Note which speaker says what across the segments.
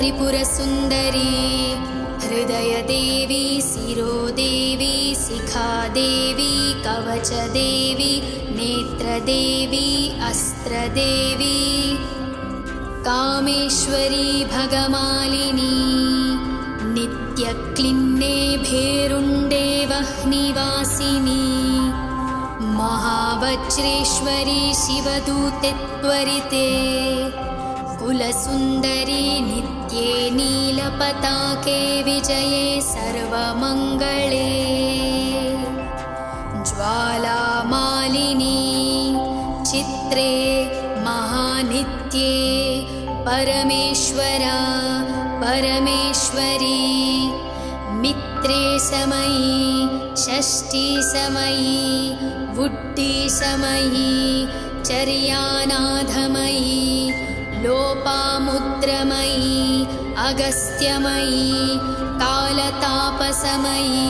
Speaker 1: त्रिपुरसुन्दरी हृदयदेवी शिरोदेवी शिखादेवी कवचदेवी नेत्रदेवी अस्त्रदेवी कामेश्वरी भगमालिनी नित्यक्लिन्ने भेरुण्डे वह्निवासिनी महावज्रेश्वरी शिवदूते त्वरिते कुलसुन्दरी नित्ये नीलपताके विजये सर्वमङ्गले ज्वालामालिनी चित्रे महानित्ये परमेश्वरा परमेश्वरी मित्रे समयी षष्ठी समयी बुद्धि समयी चर्यानाधमयी लोपामुद्रमयी अगस्त्यमयी कालतापसमयी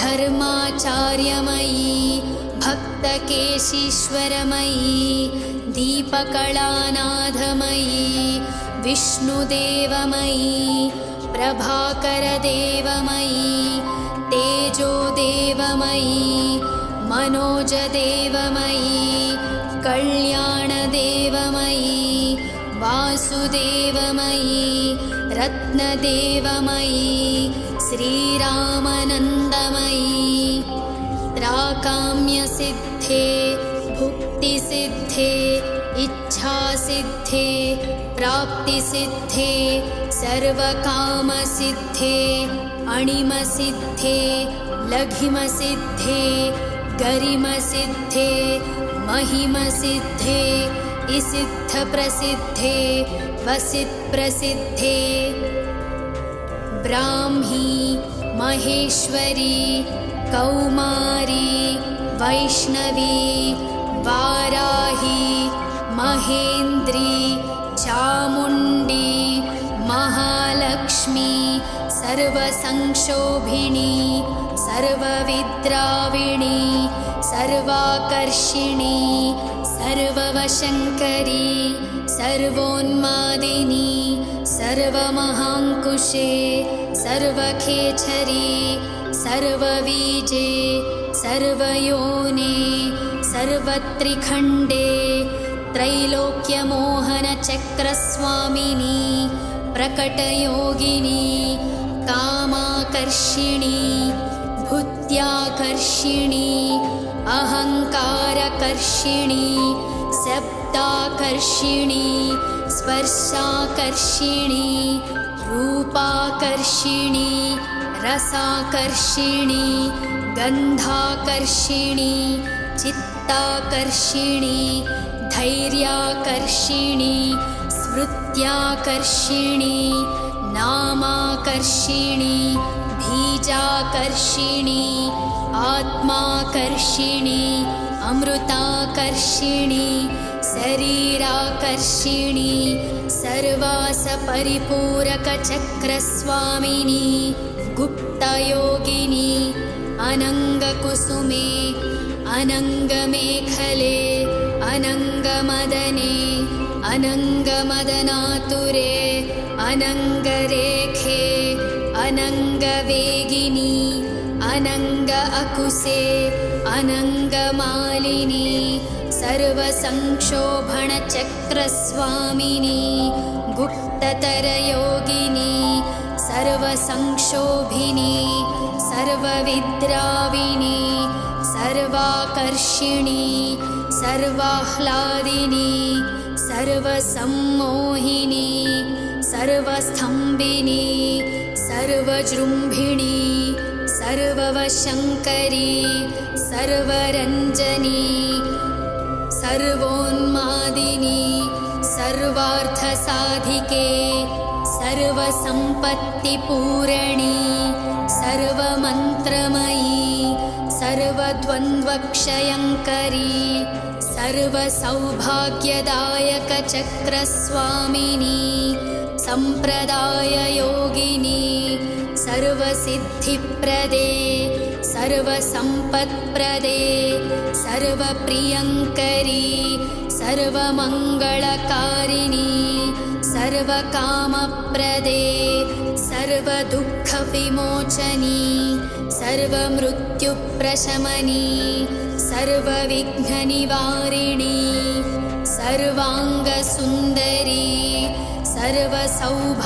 Speaker 1: धर्माचार्यमयी भक्तकेशीश्वरमयी दीपकलानाधमयी विष्णुदेवमयी प्रभाकरदेवमयी तेजोदेवमयी मनोजदेवमयी कल्याणदेवमयी वासुदेवमयी रत्नदेवमयी श्रीरामनन्दमयी त्राकाम्यसिद्धे भुक्तिसिद्धे इच्छासिद्धे प्राप्तिसिद्धे सर्वकामसिद्धे अणिमसिद्धे लघिमसिद्धे गरिमसिद्धे महिमसिद्धे इसिद्धप्रसिद्धे वसित्प्रसिद्धे ब्राह्मी महेश्वरी कौमारी वैष्णवी वाराही महेन्द्री चामुण्डी महालक्ष्मी सर्वसंक्षोभिणी सर्वविद्राविणी सर्वाकर्षिणी सर्ववशङ्करी सर्वोन्मादिनी सर्वमहाङ्कुशे सर्वखेचरी सर्वबीजे सर्वयोने सर्वत्रिखण्डे त्रैलोक्यमोहनचक्रस्वामिनी प्रकटयोगिनी कामाकर्षिणी भूत्याकर्षिणी अहङ्कारकर्षिणी शब्दाकर्षिणी स्पर्शाकर्षिणी रूपाकर्षिणी रसाकर्षिणी गन्धाकर्षिणी चित्ताकर्षिणी धैर्याकर्षिणी स्मृत्याकर्षिणी नामाकर्षिणी बीजाकर्षिणी आत्माकर्षिणी अमृताकर्षिणी शरीराकर्षिणी सर्वासपरिपूरकचक्रस्वामिनी गुप्तयोगिनी अनङ्गकुसुमे अनङ्गमेखले अनङ्गमदने अनङ्गमदनातुरे अनङ्गरेखे अनङ्गवेगिनी अनङ्ग अकुसे अनङ्गमालिनी सर्वसंक्षोभणचक्रस्वामिनी गुप्ततरयोगिनी सर्वसंक्षोभिनी सर्वविद्राविणी सर्वाकर्षिणी सर्वाह्लादिनी सर्वसम्मोहिनी सर्वस्थम्भिनी सर्वजृम्भिणी सर्ववशङ्करी सर्वरञ्जनी सर्वोन्मादिनी सर्वार्थसाधिके सर्वसम्पत्तिपूरणी सर्वमन्त्रमयी सर्वद्वन्द्वक्षयङ्करी सर्वसौभाग्यदायकचक्रस्वामिनी सम्प्रदाययोगिनी सर्वसिद्धिप्रदे सर्वसम्पत्प्रदे सर्वप्रियङ्करी सर्वमङ्गलकारिणी सर्वकामप्रदे सर्वदुःखविमोचनी सर्वमृत्युप्रशमनी सर्वविघ्ननिवारिणी सर्वाङ्गसुन्दरी सर्वसौभाग्यदायिनी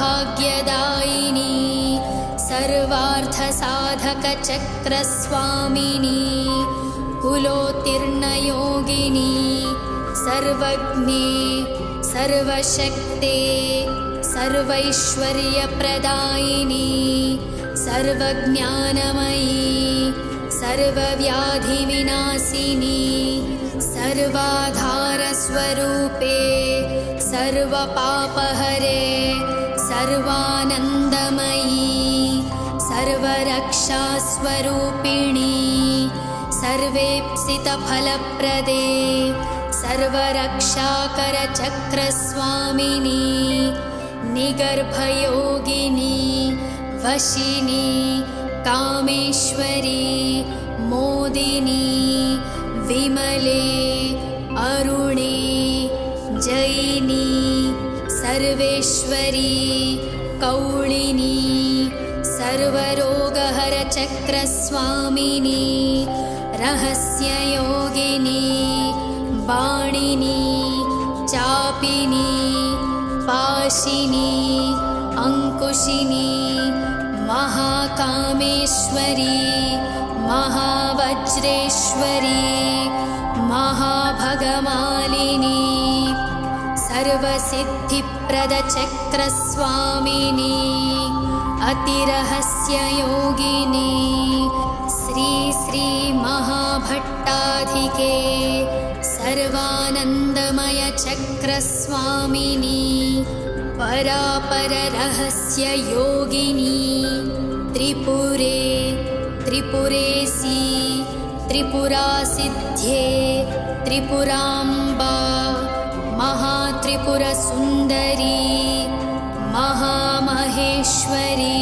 Speaker 1: सर्वार्थसाधकचक्रस्वामिनी कुलोत्तीर्णयोगिनी सर्वज्ञे सर्वशक्ते सर्वैश्वर्यप्रदायिनी सर्वज्ञानमयी सर्वव्याधिविनाशिनी सर्वाधारस्वरूपे सर्वपापहरे सर्वानन्दमयी सर्वरक्षास्वरूपिणी सर्वेप्सितफलप्रदे सर्वरक्षाकरचक्रस्वामिनी निगर्भयोगिनी वशिनी कामेश्वरी मोदिनी विमले अरुणे जयिनी सर्वेश्वरी कौलिनी सर्वरोगहरचक्रस्वामिनी रहस्ययोगिनी बाणिनी चापिनी पाशिनी अंकुशिनी महाकामेश्वरी महावज्रेश्वरी महाभगमालिनी सर्वसिद्धिप्रदचक्रस्वामिनी अतिरहस्ययोगिनी श्री श्री महाभट्टाधिके सर्वानन्दमयचक्रस्वामिनी परापररहस्ययोगिनी त्रिपुरे त्रिपुरेशी त्रिपुरासिद्ध्ये त्रिपुराम्बा महात्रिपुरसुन्दरी महामहेश्वरी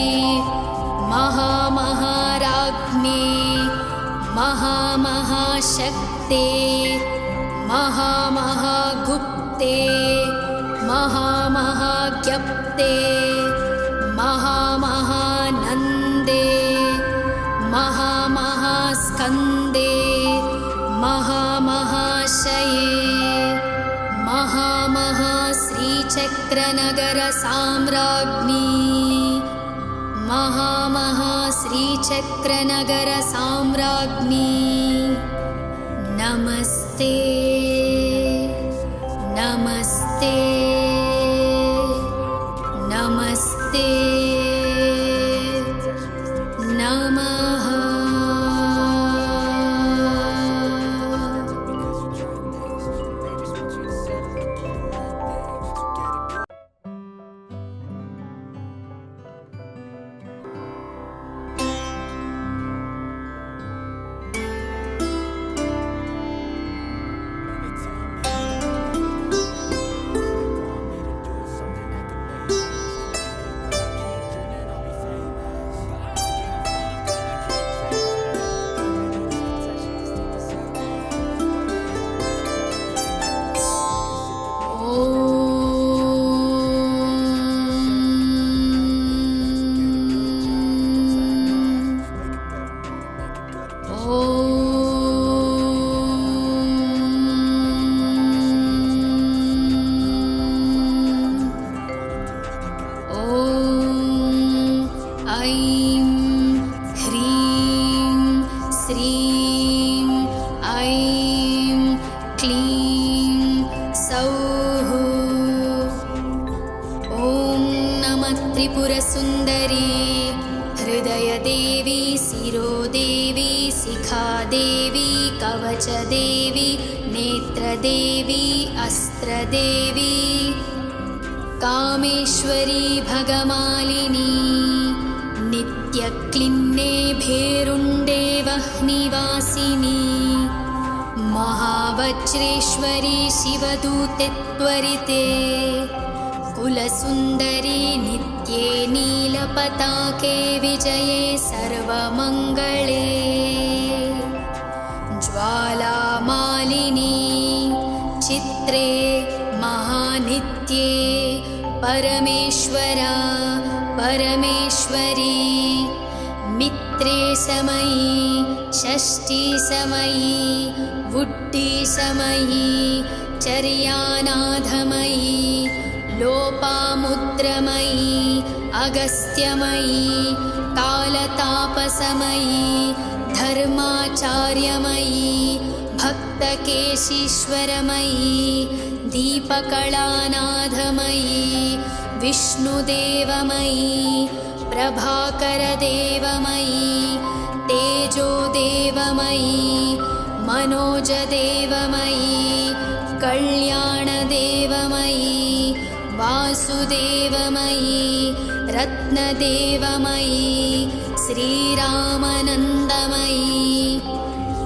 Speaker 1: महामहाराज्ञे महामहाशक्ते महामहागुप्ते महामहाज्ञप्ते महामहानन्दे महामहास्कन्दे महामहाशये महामहाश्रीचक्रनगरसाम्राज्ञी महामहाश्रीचक्रनगरसाम्राज्ञी नमस्ते नमस्ते नमस्ते नमः। त्रिपुरसुन्दरी हृदयदेवी शिरोदेवी शिखादेवी कवचदेवी नेत्रदेवी अस्त्रदेवी कामेश्वरी भगमालिनी नित्यक्लिन्ने भेरुण्डे वह्निवासिनी महावज्रेश्वरी शिवदूते त्वरिते कुलसुन्दरी नित्ये नीलपताके विजये सर्वमङ्गले ज्वालामालिनी चित्रे महानित्ये परमेश्वरा परमेश्वरी मित्रे समयी षष्ठी समयी बुद्धि समयी चर्यानाधमयी लोपामुद्रमयी अगस्त्यमयी कालतापसमयी धर्माचार्यमयी भक्तकेशीश्वरमयी दीपकलानाधमयी विष्णुदेवमयी प्रभाकरदेवमयी तेजोदेवमयी मनोजदेवमयी कल्याणदेवमयी वासुदेवमयी रत्नदेवमयी श्रीरामनन्दमयी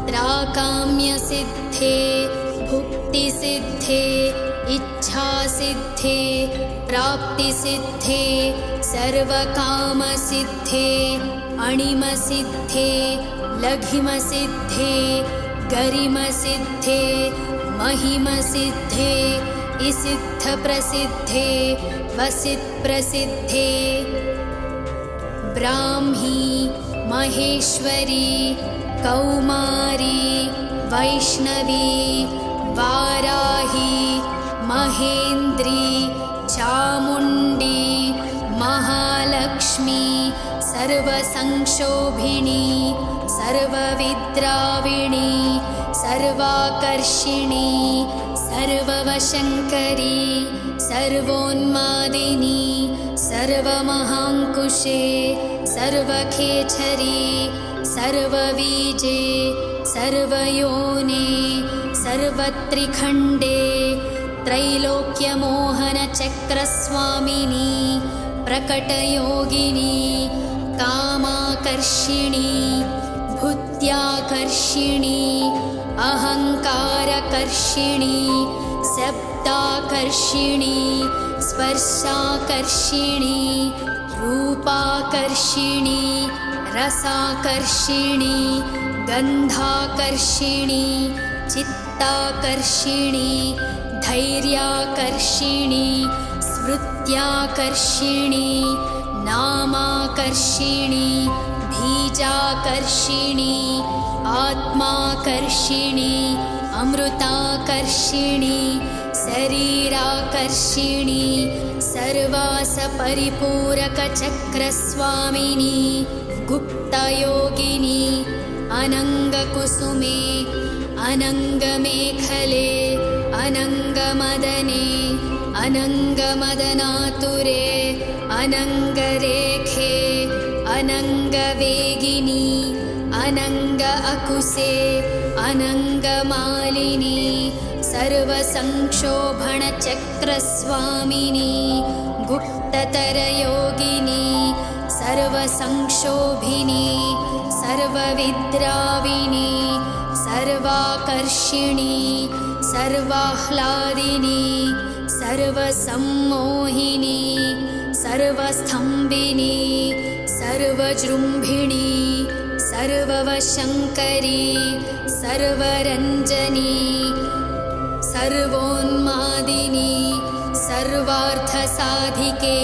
Speaker 1: त्राकाम्यसिद्धे भुक्तिसिद्धे इच्छासिद्धे प्राप्तिसिद्धे सर्वकामसिद्धे अणिमसिद्धे लघिमसिद्धे गरिमसिद्धे महिमसिद्धे इसिद्धप्रसिद्धे वसित्प्रसिद्धे ब्राह्मी महेश्वरी कौमारी वैष्णवी वाराही महेन्द्री चामुण्डी महालक्ष्मी सर्वसंक्षोभिणी सर्वविद्राविणी सर्वाकर्षिणी सर्ववशङ्करी सर्वोन्मादिनी सर्वमहाङ्कुशे सर्वखेचरी सर्वबीजे सर्वयोने सर्वत्रिखण्डे त्रैलोक्यमोहनचक्रस्वामिनी प्रकटयोगिनी कामाकर्षिणी बुद्ध्याकर्षिणी अहङ्कारकर्षिणी शब्दाकर्षिणी स्पर्शाकर्षिणी रूपाकर्षिणी रसाकर्षिणी गन्धाकर्षिणी चित्ताकर्षिणी धैर्याकर्षिणी स्मृत्याकर्षिणी नामाकर्षिणी बीजाकर्षिणी आत्माकर्षिणी अमृताकर्षिणी शरीराकर्षिणी सर्वासपरिपूरकचक्रस्वामिनी गुप्तयोगिनी अनङ्गकुसुमे अनङ्गमेखले अनङ्गमदने अनङ्गमदनातुरे अनङ्गरेखे अनङ्गवेगिनी अनङ्ग अकुसे अनङ्गमालिनी सर्वसंक्षोभणचक्रस्वामिनी गुप्ततरयोगिनी सर्वसंक्षोभिनी सर्वविद्राविणी सर्वाकर्षिणी सर्वाह्लादिनी सर्वसम्मोहिनी सर्वस्थम्भिनी सर्वजृम्भिणी सर्ववशङ्करी सर्वरञ्जनी सर्वोन्मादिनी सर्वार्थसाधिके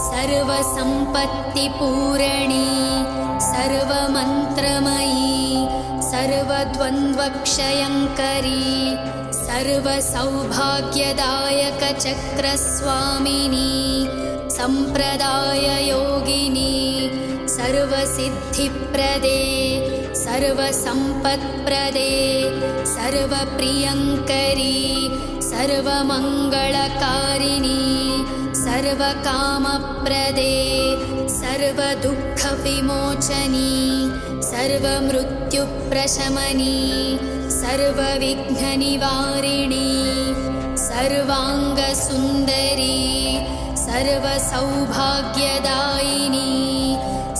Speaker 1: सर्वसम्पत्तिपूरणी सर्वमन्त्रमयी सर्वद्वन्द्वक्षयङ्करी सर्वसौभाग्यदायकचक्रस्वामिनी सम्प्रदाययोगिनी सर्वसिद्धिप्रदे सर्वसम्पत्प्रदे सर्वप्रियङ्करी सर्वमङ्गलकारिणी सर्वकामप्रदे सर्वदुःखविमोचनी सर्वमृत्युप्रशमनी सर्वविघ्ननिवारिणी सर्वाङ्गसुन्दरी सर्वसौभाग्यदायिनी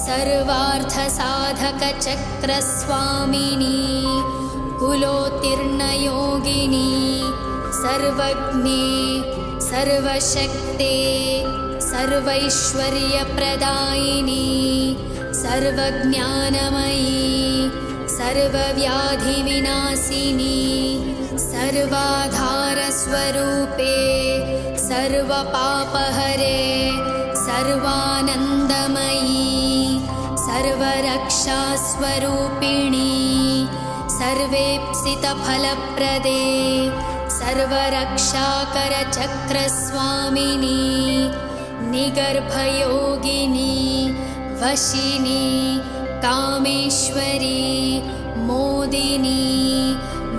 Speaker 1: सर्वार्थसाधकचक्रस्वामिनी कुलोत्तीर्णयोगिनी सर्वज्ञे सर्वशक्ते सर्वैश्वर्यप्रदायिनी सर्वज्ञानमयी सर्वव्याधिविनाशिनी सर्वाधारस्वरूपे सर्वपापहरे सर्वानन्दमयी सर्वरक्षास्वरूपिणी सर्वेप्सितफलप्रदे सर्वरक्षाकरचक्रस्वामिनी निगर्भयोगिनी वशिनी कामेश्वरी मोदिनी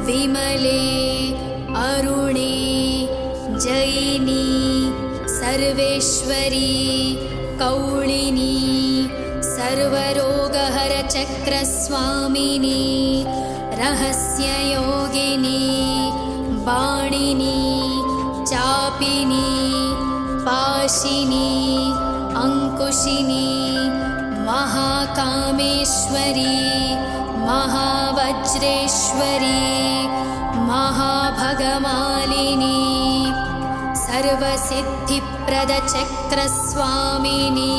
Speaker 1: विमले अरुणे जयिनी सर्वेश्वरी कौलिनी सर्वरोगहरचक्रस्वामिनी रहस्ययोगिनी बाणिनी चापिनी पाशिनी अंकुशिनी महाकामेश्वरी महावज्रेश्वरी महाभगमालिनी सर्वसिद्धिप्रदचक्रस्वामिनी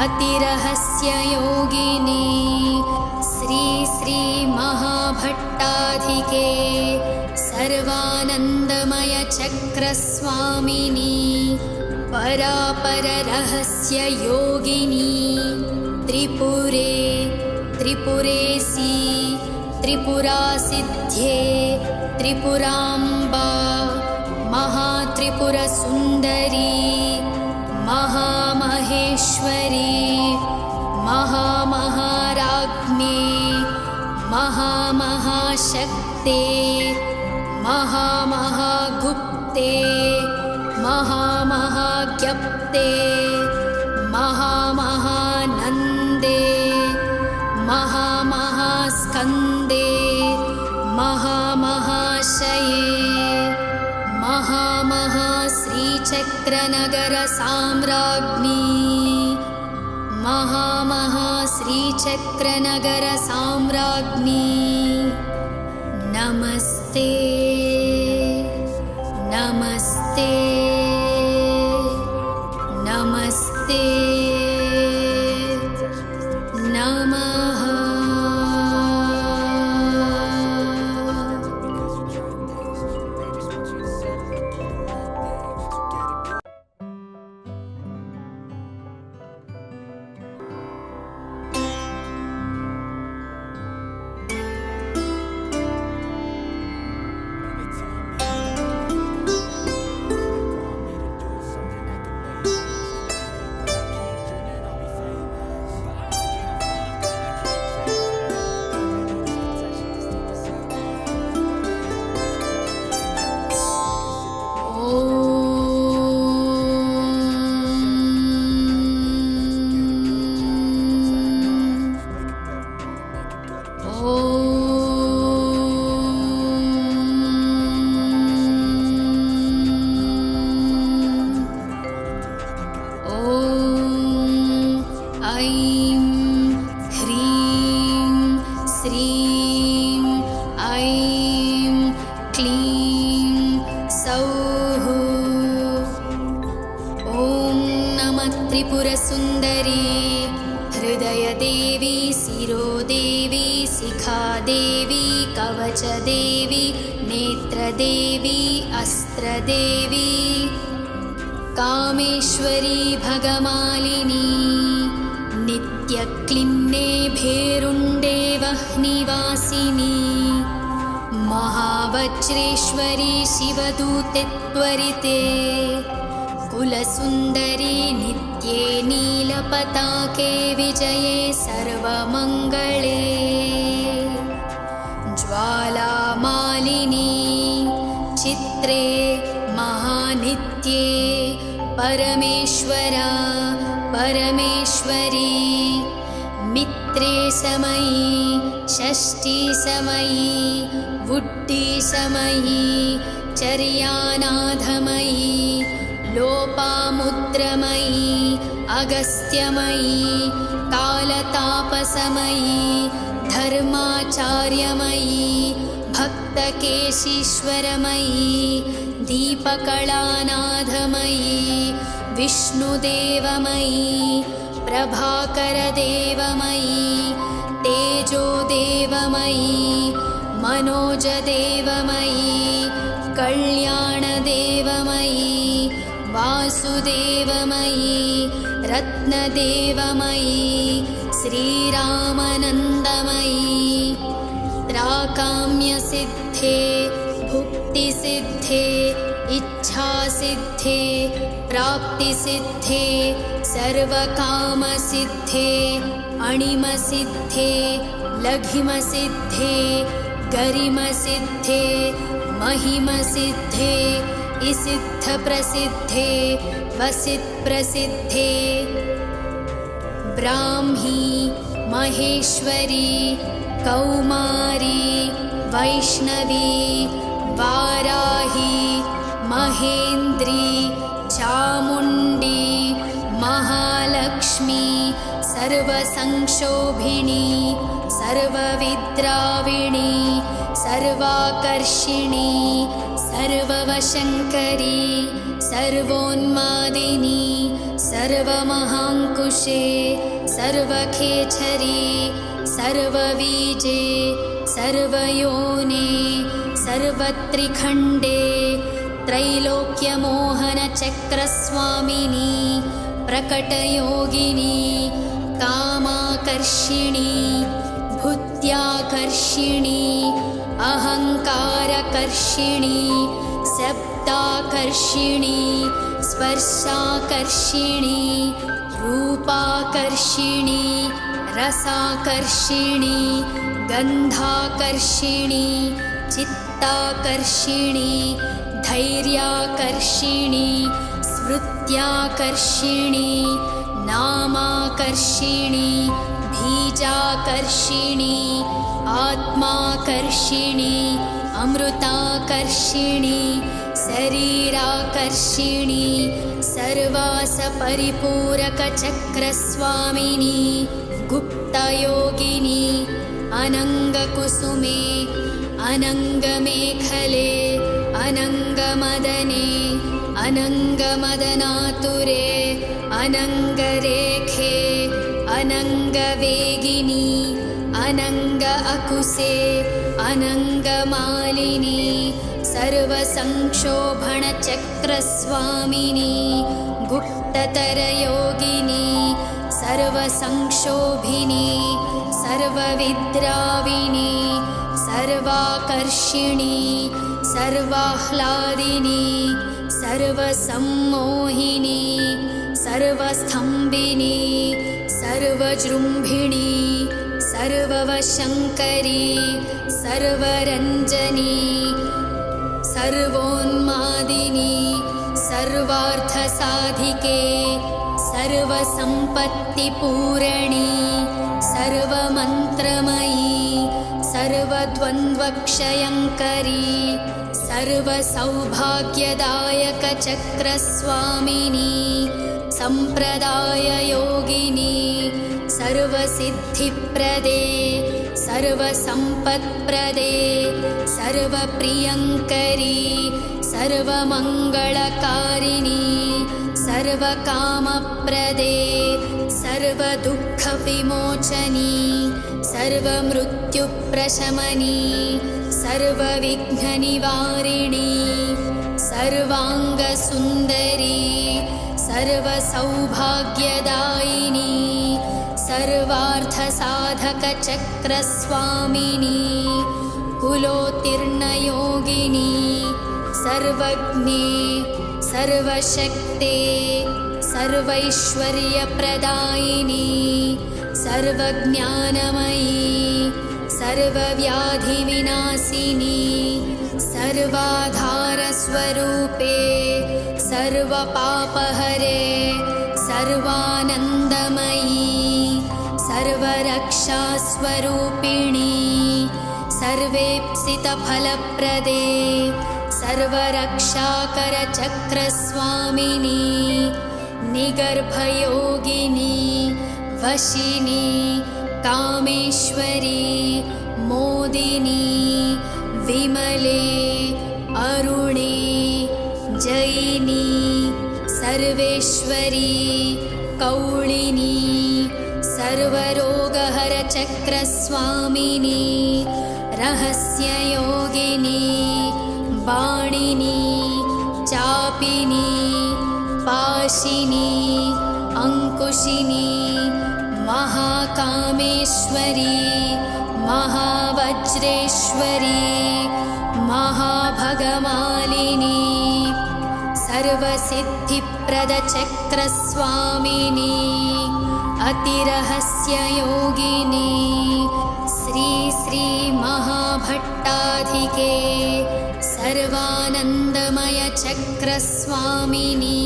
Speaker 1: अतिरहस्ययोगिनी श्री श्री महाभट्टाधिके सर्वानन्दमयचक्रस्वामिनी परापररहस्ययोगिनी त्रिपुरे त्रिपुरेसी त्रिपुरासिद्ध्ये त्रिपुराम्बा महात्रिपुरसुन्दरी महामहेश्वरी महामहाराज्ञे महामहाशक्ते महामहागुप्ते महामहाज्ञप्ते महामहानन्दे महामहास्कन्दे महामहाशये महामहाश्रीचक्रनगरसाम्राज्ञी महामहाश्रीचक्रनगरसाम्राज्ञी नमस्ते नमस्ते नमस्ते नमः। त्रिपुरसुन्दरी हृदयदेवी शिरोदेवी शिखादेवी कवचदेवी नेत्रदेवी अस्त्रदेवी कामेश्वरी भगमालिनी नित्यक्लिन्ने भेरुण्डे वह्निवासिनी महावज्रेश्वरी शिवदूते त्वरिते कुलसुन्दरी नित्ये नीलपताके विजये सर्वमङ्गले ज्वालामालिनी चित्रे महानित्ये परमेश्वरा परमेश्वरी मित्रे समयी षष्ठी समयी बुद्धि समयी चर्यानाथमयी लोपामुद्रमयी अगस्त्यमयी कालतापसमयी धर्माचार्यमयी भक्तकेशीश्वरमयी दीपकलानाथमयी विष्णुदेवमयी प्रभाकरदेवमयी तेजोदेवमयी मनोजदेवमयी कल्याणदेवमयी वासुदेवमयी रत्नदेवमयी श्रीरामनन्दमयी त्राकाम्यसिद्धे भुक्तिसिद्धे इच्छासिद्धे प्राप्तिसिद्धे सर्वकामसिद्धे अणिमसिद्धे लघिमसिद्धे गरिमसिद्धे महिमसिद्धे इसिद्धप्रसिद्धे वसित्प्रसिद्धे ब्राह्मी महेश्वरी कौमारी वैष्णवी वाराही महेन्द्री चामुण्डी महालक्ष्मी सर्वसंक्षोभिणी सर्वविद्राविणी सर्वाकर्षिणी सर्ववशङ्करी सर्वोन्मादिनी सर्वमहाङ्कुशे सर्वखेचरी सर्वबीजे सर्वयोने सर्वत्रिखण्डे त्रैलोक्यमोहनचक्रस्वामिनी प्रकटयोगिनी कामाकर्षिणी भूत्याकर्षिणी अहङ्कारकर्षिणी शब्दाकर्षिणी स्पर्शाकर्षिणी रूपाकर्षिणी रसाकर्षिणी गन्धाकर्षिणी चित्ताकर्षिणी धैर्याकर्षिणी स्मृत्याकर्षिणी नामाकर्षिणी बीजाकर्षिणी आत्माकर्षिणी अमृताकर्षिणी शरीराकर्षिणी सर्वासपरिपूरकचक्रस्वामिनी गुप्तयोगिनी अनङ्गकुसुमे अनङ्गमेखले अनङ्गमदने अनङ्गमदनातुरे अनङ्गरेखे अनङ्गवेगिनी अनङ्ग अकुसे अनङ्गमालिनी सर्वसंक्षोभणचक्रस्वामिनी गुप्ततरयोगिनी सर्वसंक्षोभिनी सर्वविद्राविणी सर्वाकर्षिणी सर्वाह्लादिनी सर्वसम्मोहिनी सर्वस्थम्भिनी सर्वजृम्भिणी सर्ववशङ्करी सर्वरञ्जनी सर्वोन्मादिनी सर्वार्थसाधिके सर्वसम्पत्तिपूरणी सर्वमन्त्रमयी सर्वद्वन्द्वक्षयङ्करी सर्वसौभाग्यदायकचक्रस्वामिनी सम्प्रदाययोगिनी सर्वसिद्धिप्रदे सर्वसम्पत्प्रदे सर्वप्रियङ्करी सर्वमङ्गलकारिणी सर्वकामप्रदे सर्वदुःखविमोचनी सर्वमृत्युप्रशमनी सर्वविघ्ननिवारिणी सर्वाङ्गसुन्दरी सर्वसौभाग्यदायिनी सर्वार्थसाधकचक्रस्वामिनी कुलोत्तीर्णयोगिनी सर्वज्ञे सर्वशक्ते सर्वैश्वर्यप्रदायिनी सर्वज्ञानमयी सर्वव्याधिविनाशिनी सर्वाधारस्वरूपे सर्वपापहरे सर्वानन्दमयी सर्वरक्षास्वरूपिणी सर्वेप्सितफलप्रदे सर्वरक्षाकरचक्रस्वामिनी निगर्भयोगिनी वशिनी कामेश्वरी मोदिनी विमले अरुणे जयिनी सर्वेश्वरी कौलिनी सर्वरोगहरचक्रस्वामिनी रहस्ययोगिनी बाणिनी चापिनी पाशिनी अंकुशिनी महाकामेश्वरी महावज्रेश्वरी महाभगमालिनी सर्वसिद्धिप्रदचक्रस्वामिनी अतिरहस्ययोगिनी श्री श्री महाभट्टाधिके सर्वानन्दमय चक्रस्वामिनी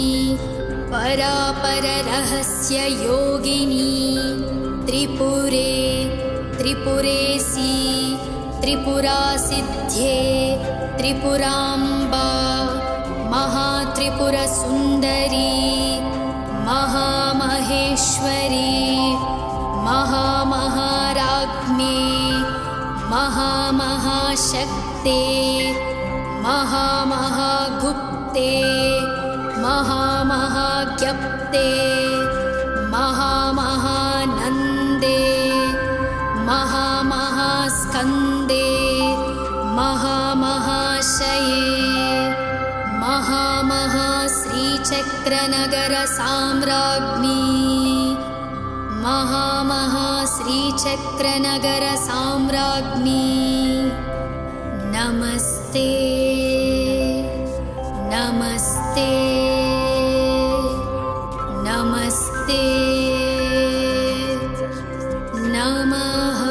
Speaker 1: परापररहस्ययोगिनी त्रिपुरे त्रिपुरेसी त्रिपुरासिद्ध्ये त्रिपुराम्बा महात्रिपुरसुन्दरी महामहेश्वरी महामहाराज्ञे महामहाशक्ते महामहागुप्ते महामहाज्ञप्ते महामहानन्दे महामहास्कन्दे महामहाशये महामहाश्रीचक्रनगरसाम्राज्ञी महामहाश्रीचक्रनगरसाम्राज्ञी नमस्ते नमस्ते नमस्ते नमः।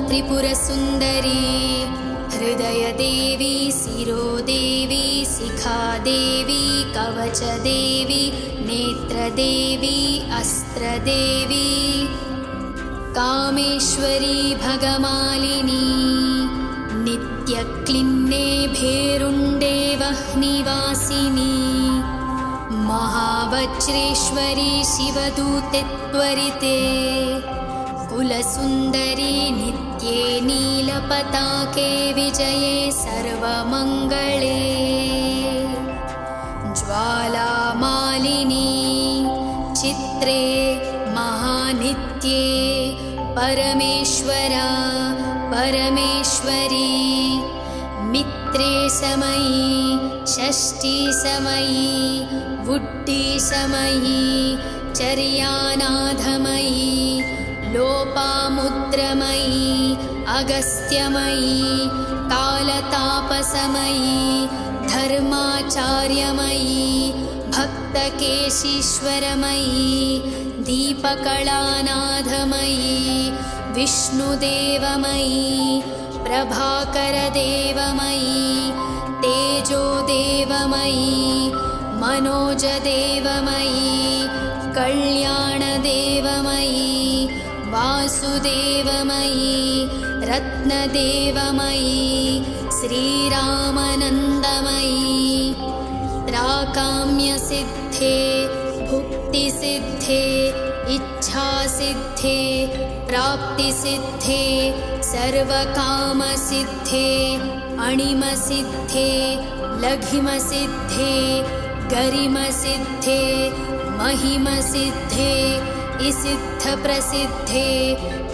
Speaker 1: त्रिपुरसुन्दरी हृदयदेवी शिरोदेवी शिखादेवी कवचदेवी नेत्रदेवी अस्त्रदेवी कामेश्वरी भगमालिनी नित्यक्लिन्ने भेरुण्डे वह्निवासिनी महावज्रेश्वरी शिवदूते त्वरिते कुलसुन्दरी नित्ये नीलपताके विजये सर्वमङ्गले ज्वालामालिनी चित्रे महानित्ये परमेश्वरा परमेश्वरी मित्रे समयी षष्ठीसमयी बुद्धिसमयी चर्यानाथमयी लोपामुद्रमयी अगस्त्यमयी कालतापसमयी धर्माचार्यमयी भक्तकेशीश्वरमयी दीपकलानाथमयी विष्णुदेवमयी प्रभाकरदेवमयी तेजोदेवमयी मनोजदेवमयी कल्याणदेवमयी वासुदेवमयी रत्नदेवमयी श्रीरामनन्दमयी त्राकाम्यसिद्धे भुक्तिसिद्धे इच्छासिद्धे प्राप्तिसिद्धे सर्वकामसिद्धे अणिमसिद्धे लघिमसिद्धे गरिमसिद्धे महिमसिद्धे इसिद्धप्रसिद्धे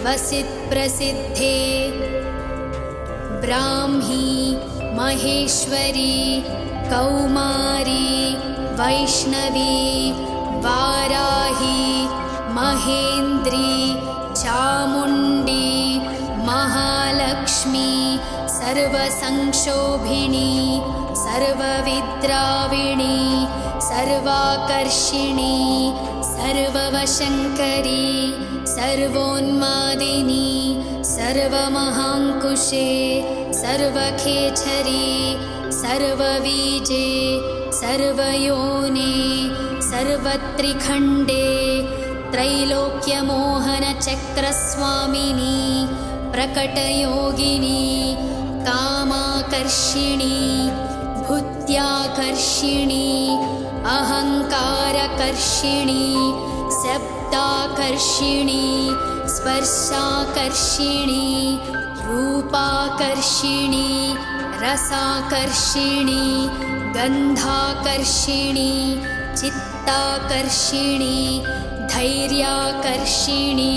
Speaker 1: वसित्प्रसिद्धे ब्राह्मी महेश्वरी कौमारी वैष्णवी वाराही महेन्द्री चामुण्डी महालक्ष्मी सर्वसंक्षोभिणी सर्वविद्राविणी सर्वाकर्षिणी सर्ववशङ्करी सर्वोन्मादिनी सर्वमहाङ्कुशे सर्वखेचरी सर्वबीजे सर्वयोने सर्वत्रिखण्डे त्रैलोक्यमोहनचक्रस्वामिनी प्रकटयोगिनी कामाकर्षिणी भूत्याकर्षिणी अहङ्कारकर्षिणी शब्दाकर्षिणी स्पर्शाकर्षिणी रूपाकर्षिणी रसाकर्षिणी गन्धाकर्षिणी चित्ताकर्षिणी धैर्याकर्षिणी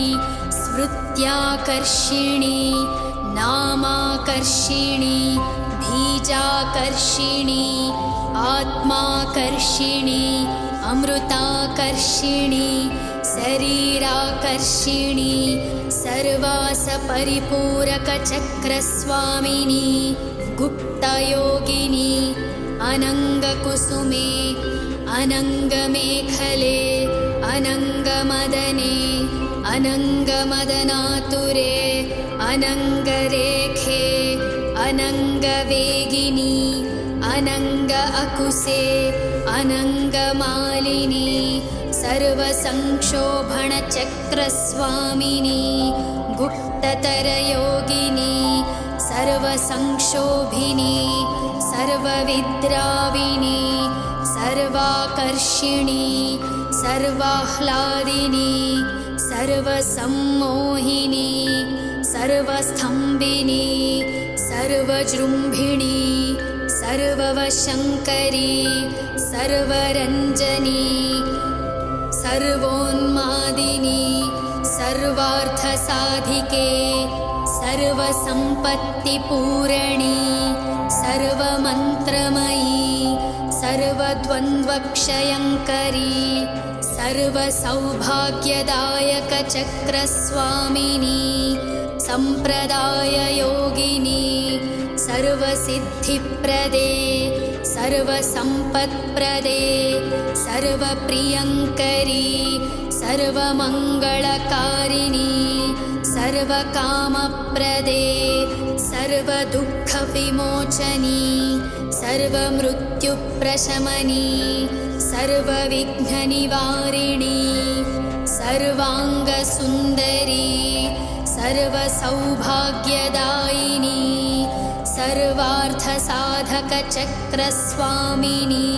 Speaker 1: स्मृत्याकर्षिणी नामाकर्षिणी बीजाकर्षिणी आत्माकर्षिणी अमृताकर्षिणी शरीराकर्षिणी सर्वासपरिपूरकचक्रस्वामिनी गुप्तयोगिनी अनङ्गकुसुमे अनङ्गमेखले अनङ्गमदने अनङ्गमदनातुरे अनङ्गरेखे अनङ्गवेगिनी अनङ्ग अकुसे अनङ्गमालिनी सर्वसंक्षोभणचक्रस्वामिनी गुप्ततरयोगिनी सर्वसंक्षोभिनी सर्वविद्राविणी सर्वाकर्षिणी सर्वाह्लादिनी सर्वसम्मोहिनी सर्वस्थम्भिनी सर्वजृम्भिणी सर्ववशङ्करी सर्वरञ्जनी सर्वोन्मादिनी सर्वार्थसाधिके सर्वसम्पत्तिपूरणी सर्वमन्त्रमयी सर्वद्वन्द्वक्षयङ्करी सर्वसौभाग्यदायकचक्रस्वामिनी सम्प्रदाययोगिनी सर्वसिद्धिप्रदे सर्वसम्पत्प्रदे सर्वप्रियङ्करी सर्वमङ्गलकारिणी सर्वकामप्रदे सर्वदुःखविमोचनी सर्वमृत्युप्रशमनी सर्वविघ्ननिवारिणी सर्वाङ्गसुन्दरी सर्वसौभाग्यदायिनी सर्वार्थसाधकचक्रस्वामिनी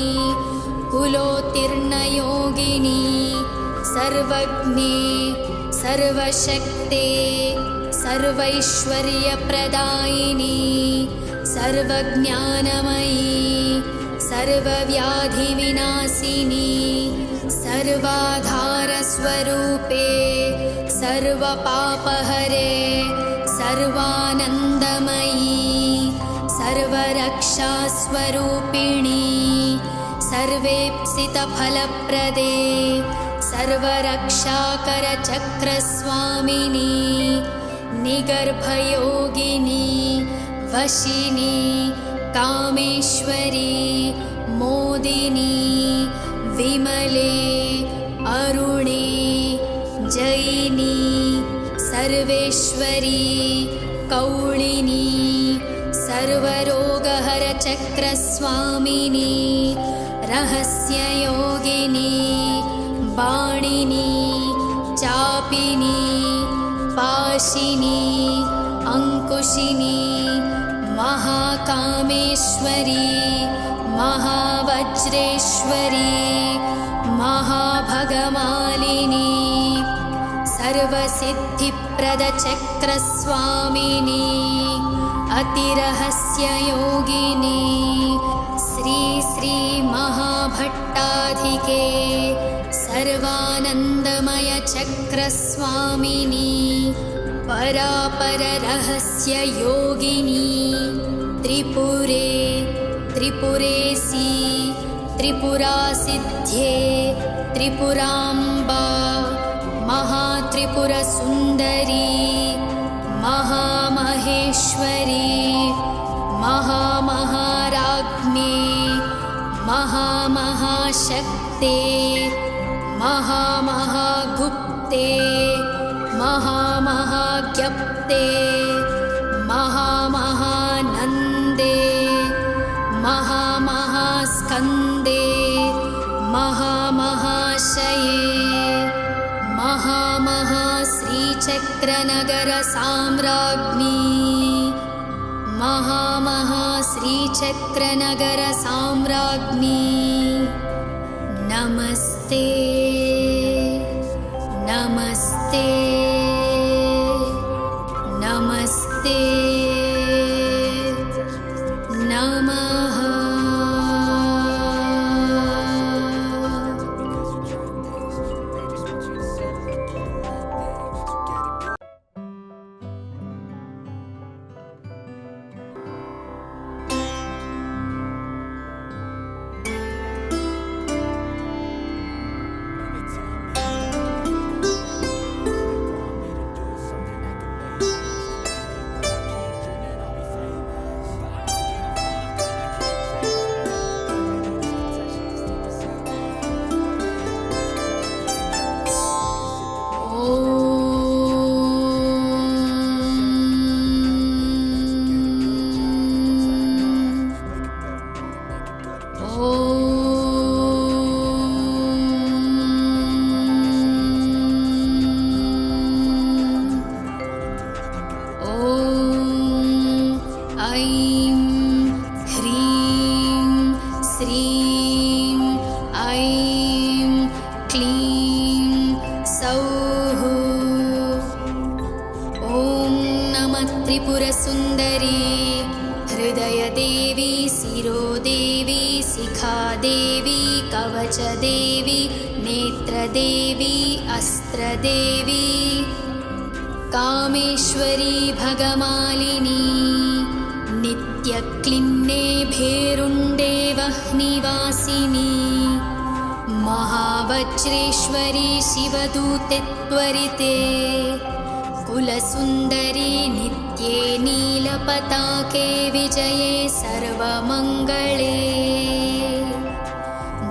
Speaker 1: कुलोत्तीर्णयोगिनी सर्वज्ञे सर्वशक्ते सर्वैश्वर्यप्रदायिनी सर्वज्ञानमयी सर्वव्याधिविनाशिनी सर्वाधारस्वरूपे सर्वपापहरे सर्वानन्दमयी सर्वरक्षास्वरूपिणी सर्वेप्सितफलप्रदे सर्वरक्षाकरचक्रस्वामिनी निगर्भयोगिनी वशिनी कामेश्वरी मोदिनी विमले अरुणे जयिनी सर्वेश्वरी कौलिनी सर्वरोगहरचक्रस्वामिनी रहस्ययोगिनी बाणिनी चापिनी पाशिनी अंकुशिनी महाकामेश्वरी महावज्रेश्वरी महाभगमालिनी सर्वसिद्धिप्रदचक्रस्वामिनी अतिरहस्ययोगिनी श्री श्री महाभट्टाधिके सर्वानन्दमयचक्रस्वामिनी परापररहस्ययोगिनी त्रिपुरे त्रिपुरेसी त्रिपुरासिद्ध्ये त्रिपुराम्बा महात्रिपुरान्तकरी त्रिपुरसुन्दरी महामहेश्वरी महामहाराज्ञे महामहाशक्ते महामहागुप्ते महामहाज्ञप्ते महामहानन्दे महामहास्कन्दे महामहाशये महामहाश्रीचक्रनगरसाम्राज्ञी महामहाश्रीचक्रनगरसाम्राज्ञी नमस्ते नमस्ते नमस्ते नमः। त्रिपुरसुन्दरी हृदयदेवी शिरोदेवी शिखादेवी कवचदेवी नेत्रदेवी अस्त्रदेवी कामेश्वरी भगमालिनी नित्यक्लिन्ने भेरुण्डे वह्निवासिनी महावज्रेश्वरी शिवदूते त्वरिते कुलसुन्दरी नित्ये नीलपताके विजये सर्वमङ्गले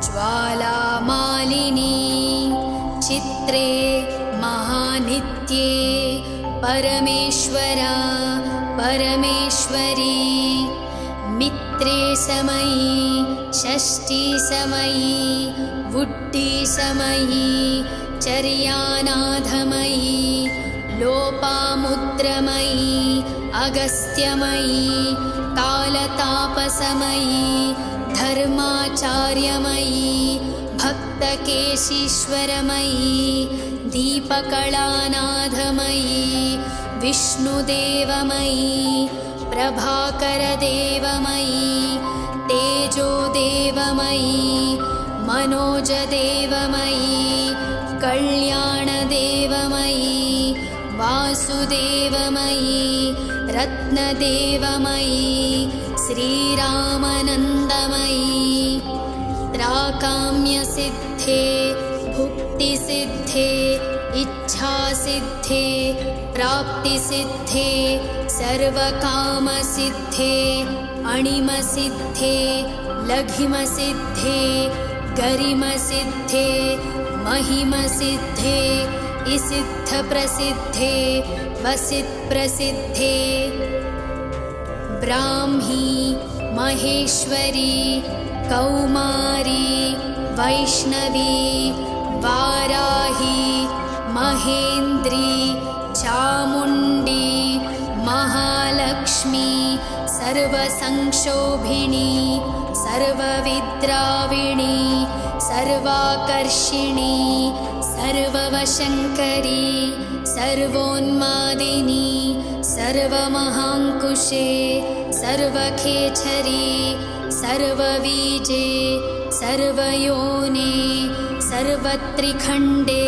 Speaker 1: ज्वालामालिनी चित्रे महानित्ये परमेश्वरा परमेश्वरी मित्रे समयी षष्ठी समयी बुद्धि समयी चर्यानाथमयी लोपामुद्रमयी अगस्त्यमयी कालतापसमयी धर्माचार्यमयी भक्तकेशीश्वरमयी दीपकलानाथमयी विष्णुदेवमयी प्रभाकरदेवमयी तेजोदेवमयी मनोजदेवमयी कल्याणदेवमयी वासुदेवमयी रत्नदेवमयी श्रीरामनन्दमयी त्राकाम्यसिद्धे भुक्तिसिद्धे इच्छासिद्धे प्राप्तिसिद्धे सर्वकामसिद्धे अणिमसिद्धे लघिमसिद्धे गरिमसिद्धे महिमसिद्धे इसिद्धप्रसिद्धे वसित्प्रसिद्धे ब्राह्मी महेश्वरी कौमारी वैष्णवी वाराही महेन्द्री चामुण्डी महालक्ष्मी सर्वसंक्षोभिणी सर्वविद्राविणी सर्वाकर्षिणी सर्ववशङ्करी सर्वोन्मादिनी सर्वमहाङ्कुशे सर्वखेचरी सर्वबीजे सर्वयोने सर्वत्रिखण्डे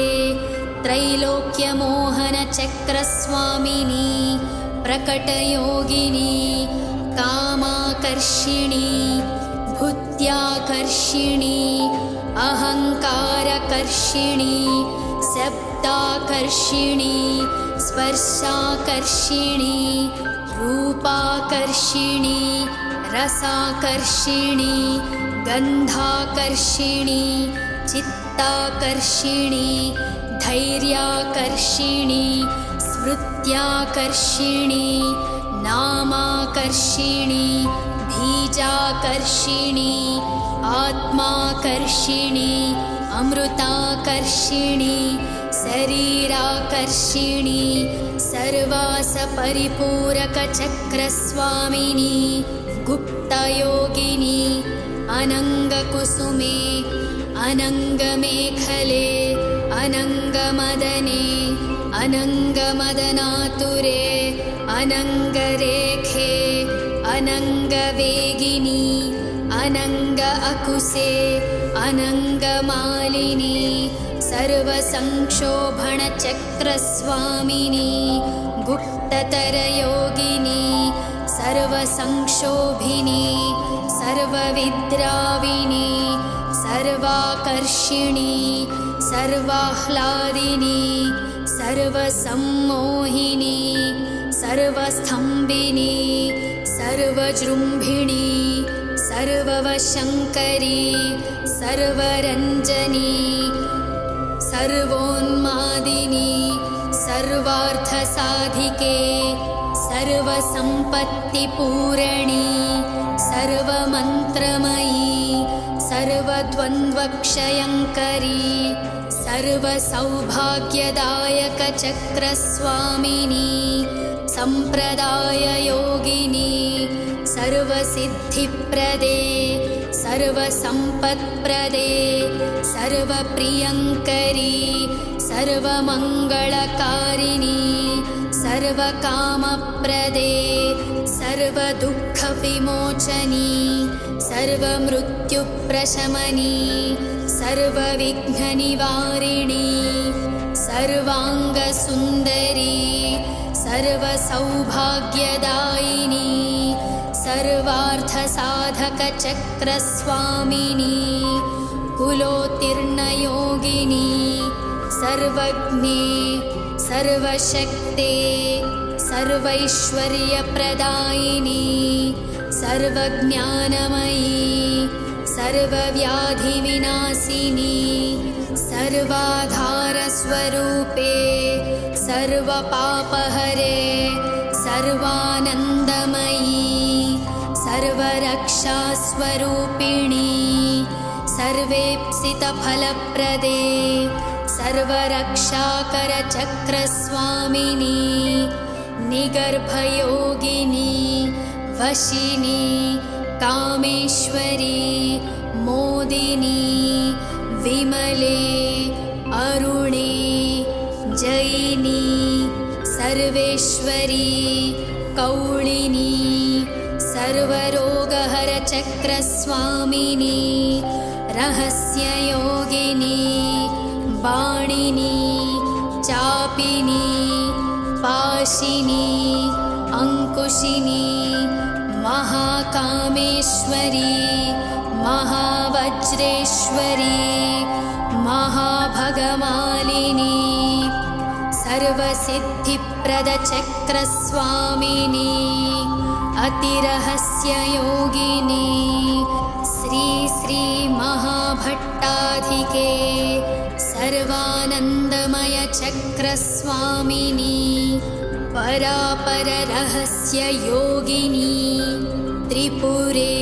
Speaker 1: त्रैलोक्यमोहनचक्रस्वामिनी प्रकटयोगिनी कामाकर्षिणी बुद्ध्याकर्षिणी अहङ्कारकर्षिणी शब्दाकर्षिणी स्पर्शाकर्षिणी रूपाकर्षिणी रसाकर्षिणी गन्धाकर्षिणी चित्ताकर्षिणी धैर्याकर्षिणी स्मृत्याकर्षिणी नामाकर्षिणी बीजाकर्षिणी आत्माकर्षिणी अमृताकर्षिणी शरीराकर्षिणी सर्वासपरिपूरकचक्रस्वामिनी गुप्तयोगिनी अनङ्गकुसुमे अनङ्गमेखले अनङ्गमदने अनङ्गमदनातुरे अनङ्गरेखे अनङ्गवेगिनी अनङ्ग अकुसे अनङ्गमालिनी सर्वसंक्षोभणचक्रस्वामिनी गुप्ततरयोगिनी सर्वसंक्षोभिनी सर्वविद्राविणी सर्वाकर्षिणी सर्वाह्लादिनी सर्वसम्मोहिनी सर्वस्थम्भिनी सर्वजृम्भिणी सर्ववशङ्करी सर्वरञ्जनी सर्वोन्मादिनी सर्वार्थसाधिके सर्वसम्पत्तिपूरणी सर्वमन्त्रमयी सर्वद्वन्द्वक्षयङ्करी सर्वसौभाग्यदायकचक्रस्वामिनी सम्प्रदाययोगिनी सर्वसिद्धिप्रदे सर्वसम्पत्प्रदे सर्वप्रियङ्करी सर्वमङ्गलकारिणी सर्वकामप्रदे सर्वदुःखविमोचनी सर्वमृत्युप्रशमनी सर्वविघ्ननिवारिणी सर्वाङ्गसुन्दरी सर्वसौभाग्यदायिनी सर्वार्थसाधकचक्रस्वामिनी कुलोत्तीर्णयोगिनी सर्वज्ञे सर्वशक्ते सर्वैश्वर्यप्रदायिनी सर्वज्ञानमयी सर्वव्याधिविनाशिनी सर्वाधारस्वरूपे सर्वपापहरे सर्वानन्दमयी सर्वरक्षास्वरूपिणी सर्वेप्सितफलप्रदे सर्वरक्षाकरचक्रस्वामिनी निगर्भयोगिनी वशिनी कामेश्वरी मोदिनी विमले अरुणे जयिनी सर्वेश्वरी कौलिनी सर्वरोगहरचक्रस्वामिनी रहस्ययोगिनी बाणिनी चापिनी पाशिनी अंकुशिनी महाकामेश्वरी महावज्रेश्वरी महाभगमालिनी सर्वसिद्धिप्रदचक्रस्वामिनी अतिरहस्ययोगिनी श्री श्री महाभट्टाधिके सर्वानन्दमयचक्रस्वामिनी परापररहस्ययोगिनी त्रिपुरे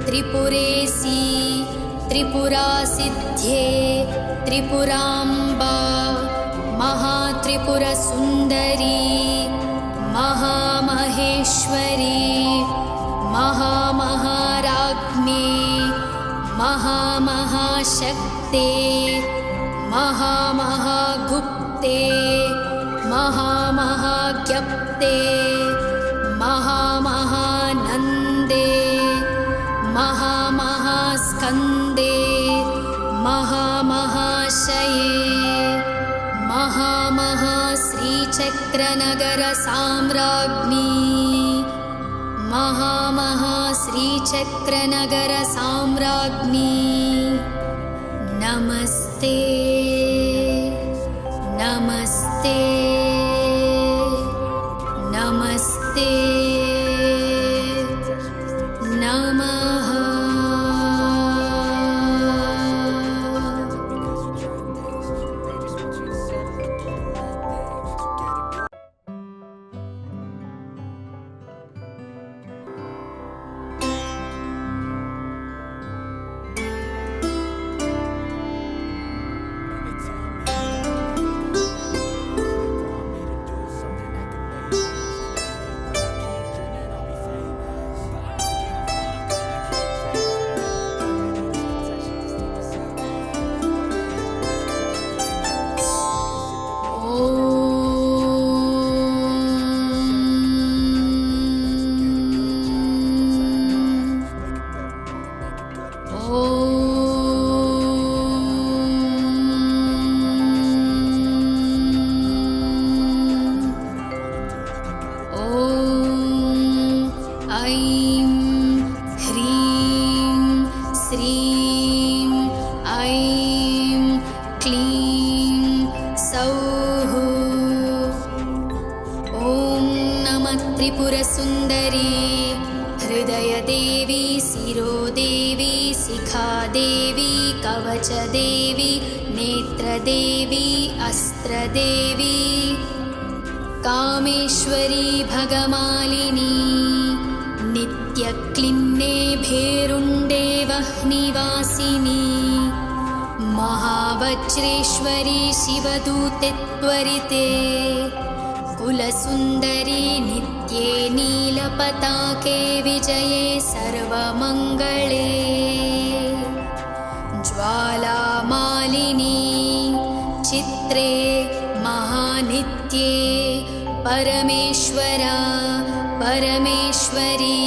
Speaker 1: त्रिपुरेशी त्रिपुरासिद्ध्ये त्रिपुराम्बा महात्रिपुरसुन्दरी महामहेश्वरी महामहाराज्ञी महामहाशक्ते महामहागुप्ते महामहाज्ञप्ते महामहानन्दे महामहास्कन्दे महामहाशये महामहाश्रीचक्रनगरसाम्राज्ञी महामहाश्रीचक्रनगरसाम्राज्ञी नमस्ते नमस्ते नमस्ते नमः। त्रिपुरसुन्दरी हृदयदेवी शिरोदेवी शिखादेवी कवचदेवी नेत्रदेवी अस्त्रदेवी कामेश्वरी भगमालिनी नित्यक्लिन्ने भेरुण्डे वह्निवासिनी महावज्रेश्वरी शिवदूते त्वरिते कुलसुन्दरी नित्ये नीलपताके विजये सर्वमङ्गले ज्वालामालिनी चित्रे महानित्ये परमेश्वरा परमेश्वरी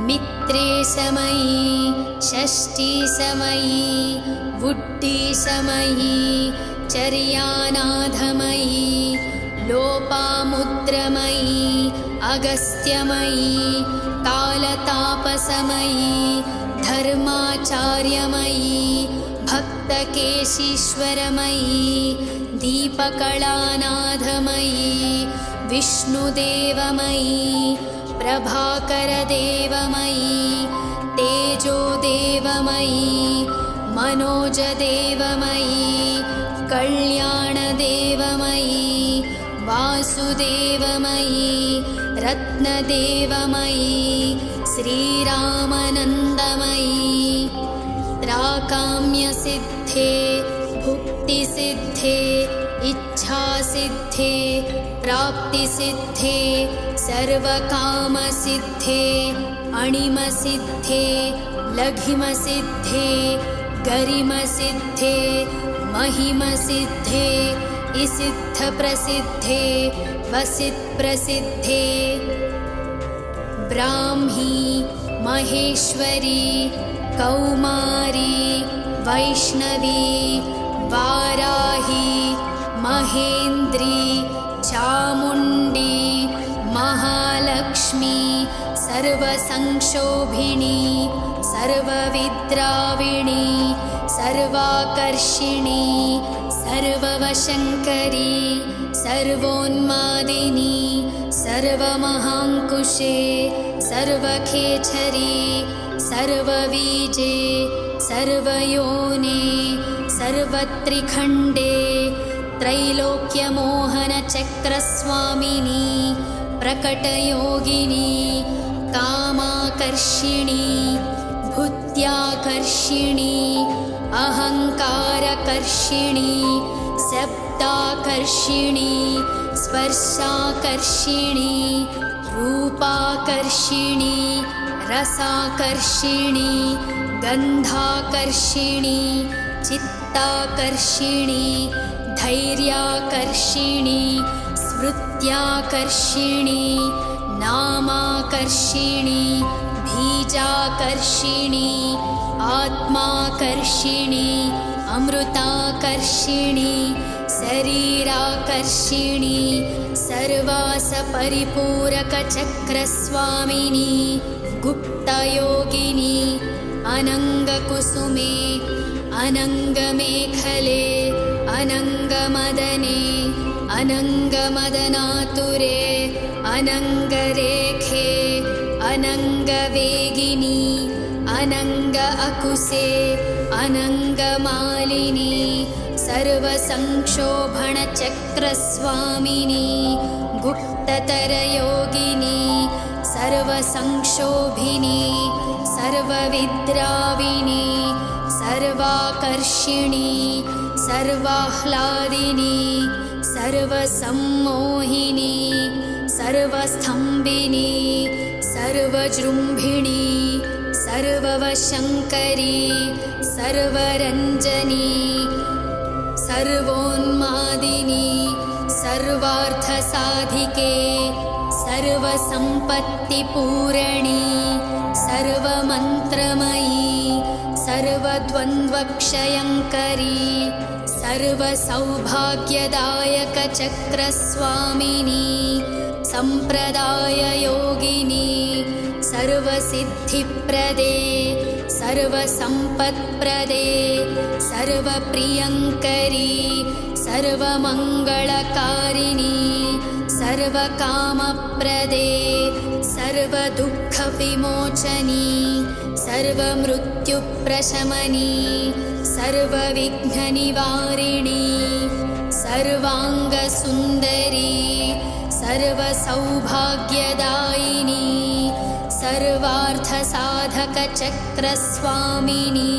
Speaker 1: मित्रे समयी षष्ठीसमयी बुद्धिसमयी चर्यानाथमयी लोपामुद्रमयी अगस्त्यमयी कालतापसमयी धर्माचार्यमयी भक्तकेशीश्वरमयी दीपकलानाथमयी विष्णुदेवमयी प्रभाकरदेवमयी तेजोदेवमयी मनोजदेवमयी कल्याणदेवमयी वासुदेवमयी रत्नदेवमयी श्रीरामनन्दमयी त्राकाम्यसिद्धे भुक्तिसिद्धे इच्छासिद्धे प्राप्तिसिद्धे सर्वकामसिद्धे अणिमसिद्धे लघिमसिद्धे गरिमसिद्धे महिमसिद्धे इसिद्धप्रसिद्धे वसित्प्रसिद्धे ब्राह्मी महेश्वरी कौमारी वैष्णवी वाराही महेन्द्री चामुण्डी महालक्ष्मी सर्वसंक्षोभिणी सर्वविद्राविणी सर्वाकर्षिणी सर्ववशङ्करी सर्वोन्मादिनी सर्वमहाङ्कुशे सर्वखेचरी सर्वबीजे सर्वयोने सर्वत्रिखण्डे त्रैलोक्यमोहनचक्रस्वामिनी प्रकटयोगिनी कामाकर्षिणी बुद्ध्याकर्षिणी अहङ्कारकर्षिणी शब्दाकर्षिणी स्पर्शाकर्षिणी रूपाकर्षिणी रसाकर्षिणी गन्धाकर्षिणी चित्ताकर्षिणी धैर्याकर्षिणी स्मृत्याकर्षिणी नामाकर्षिणी बीजाकर्षिणी आत्माकर्षिणी अमृताकर्षिणी शरीराकर्षिणी सर्वासपरिपूरकचक्रस्वामिनी गुप्तयोगिनी अनङ्गकुसुमे अनङ्गमेखले अनङ्गमदने अनङ्गमदनातुरे अनङ्गरेखे अनङ्गवेगिनी अनङ्ग अकुसे अनङ्गमालिनी सर्वसंक्षोभणचक्रस्वामिनी गुप्ततरयोगिनी सर्वसंक्षोभिनी सर्वविद्राविणी सर्वाकर्षिणी सर्वाह्लादिनी सर्वसम्मोहिनी सर्वस्थम्भिनी सर्वजृम्भिणी सर्ववशङ्करी सर्वरञ्जनी सर्वोन्मादिनी सर्वार्थसाधिके सर्वसम्पत्तिपूरणी सर्वमन्त्रमयी सर्वद्वन्द्वक्षयङ्करी सर्वसौभाग्यदायकचक्रस्वामिनी सम्प्रदाययोगिनी सर्वसिद्धिप्रदे सर्वसम्पत्प्रदे सर्वप्रियङ्करी सर्वमङ्गलकारिणी सर्वकामप्रदे सर्वदुःखविमोचनी सर्वमृत्युप्रशमनी सर्वविघ्ननिवारिणी सर्वाङ्गसुन्दरी सर्वसौभाग्यदायिनी सर्वार्थसाधकचक्रस्वामिनी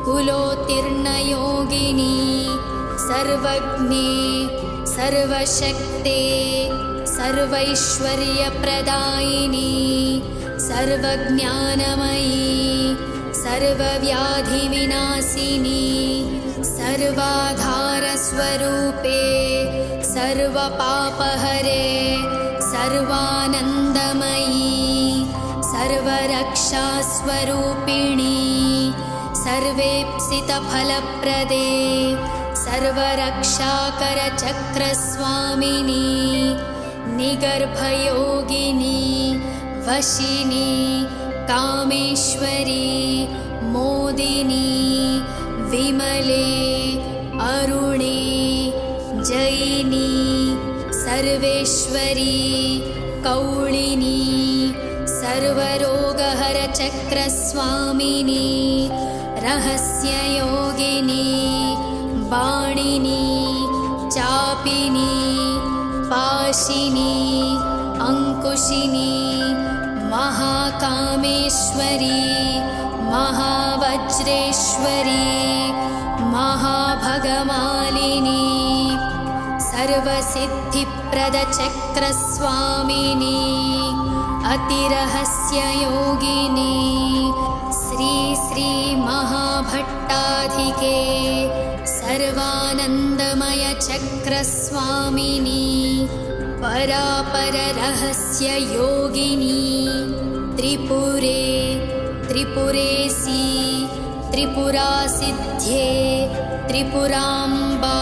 Speaker 1: कुलोत्तीर्णयोगिनी सर्वज्ञे सर्वशक्ते सर्वैश्वर्यप्रदायिनी सर्वज्ञानमयी सर्वव्याधिविनाशिनी सर्वाधारस्वरूपे सर्वपापहरे सर्वानन्दमयी सर्वरक्षास्वरूपिणी सर्वेप्सितफलप्रदे सर्वरक्षाकरचक्रस्वामिनी निगर्भयोगिनी वशिनी कामेश्वरी मोदिनी विमले अरुणे जयिनी सर्वेश्वरी कौलिनी सर्वरोगहरचक्रस्वामिनी रहस्ययोगिनी बाणिनी चापिनी पाशिनी अंकुशिनी महाकामेश्वरी महावज्रेश्वरी महाभगमालिनी सर्वसिद्धिप्रदचक्रस्वामिनी अतिरहस्ययोगिनी श्री श्री महाभट्टाधिके सर्वानन्दमयचक्रस्वामिनी परापररहस्ययोगिनी त्रिपुरे त्रिपुरेसी त्रिपुरासिद्ध्ये त्रिपुराम्बा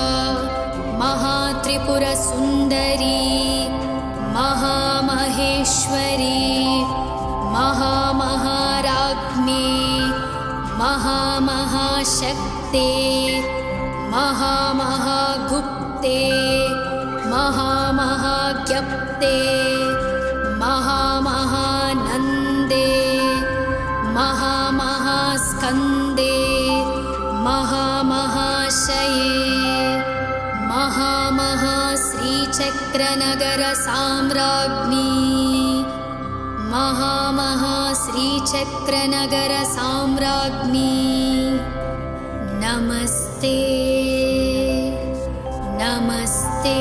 Speaker 1: महात्रिपुरसुन्दरी महामहेश्वरी महामहाराज्ञे महामहाशक्ते महामहागुप्ते महामहाज्ञप्ते महामहानन्दे महामहास्कन्दे महामहाशये महामहाश्रीचक्रनगरसाम्राज्ञी महामहाश्रीचक्रनगरसाम्राज्ञी नमस्ते नमस्ते।